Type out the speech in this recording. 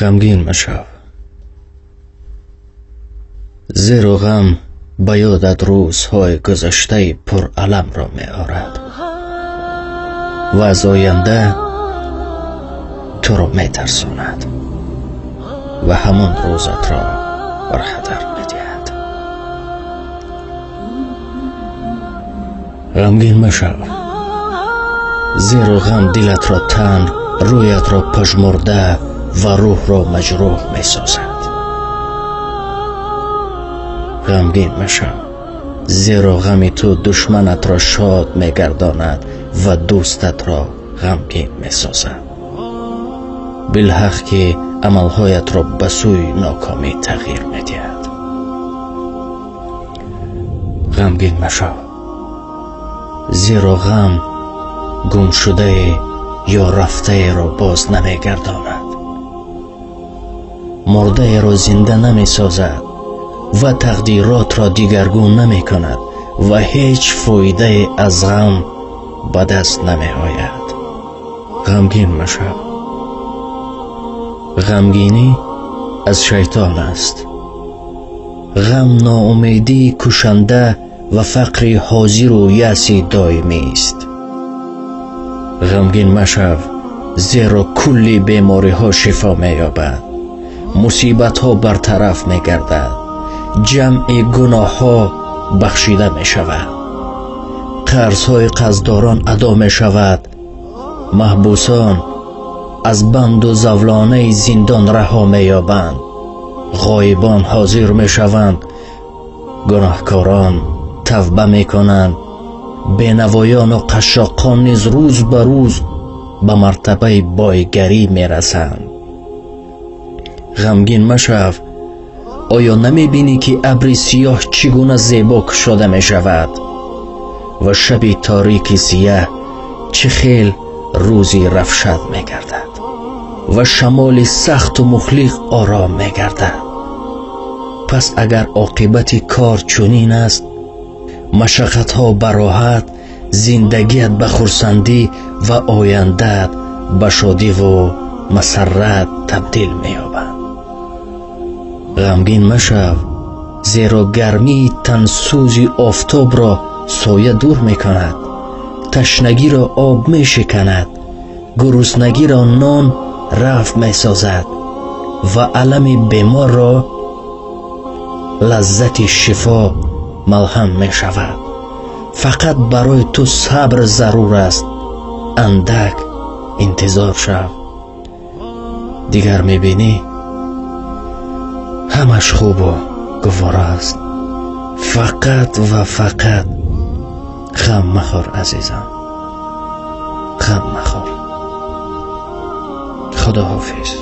غمگین مشو، زیرا غم به یادت روزهای گذشته پر علم را می آورد و از آینده تو را می ترساند و همون روزت را بر خطر می دهد. غمگین مشو، زیرا غم دلت را تنگ، رویت را پژمرده و روح را مجروح می سازد. غمگین مشو، زیرا غم تو دشمنت را شاد می گرداند و دوستت را غمگین می سازد. بالحق که عملهایت را به سوی ناکامی تغییر می دهد. غمگین مشو، زیرا غم گم شده یا رفته را باز نمی گرداند، مرده را زنده نمی سازد و تقدیرات را دیگرگون نمی کند و هیچ فایده از غم به دست نمی آید. غمگین مشو، غمگینی از شیطان است. غم ناامیدی کشنده و فقر حاضر و یأسی دائمی است. غمگین مشو، زیرا کلی بیماری ها شفا می یابد، مصیبت ها برطرف می گردد، جمع گناه ها بخشیده می شود، قرض های قرضداران ادا می شود، محبوسان از بند و زولانه زندان رها می یابند، غایبان حاضر می شوند، گناهکاران توبه می کنند، بینوایان و قشاقان نیز روز به روز به مرتبه بایگری می رسند. غمگین مشو، آیا نمی بینی که ابر سیاه چگونه زیبا کشاده می شود و شب تاریک سیاه چه خیل روزی رفشد می گردد و شمال سخت و مخلق آرام می گردد؟ پس اگر عاقبت کار چنین است، مشقت ها به راحت، زندگیت به خرسندی و آینده‌ات به شادی و مسرت تبدیل می یابد. غمگین مشو، زیرا گرمی تنسوزی آفتاب را سایه دور می کند، تشنگی را آب می شکند، گرسنگی را نان رفع می سازد و علم بیمار را لذت شفا ملهم می شود. فقط برای تو صبر ضرور است، اندک انتظار شو. دیگر می بینی همش خوب و گوارا است. فقط و فقط غم مخور عزیزم، غم مخور. خدا حافظ.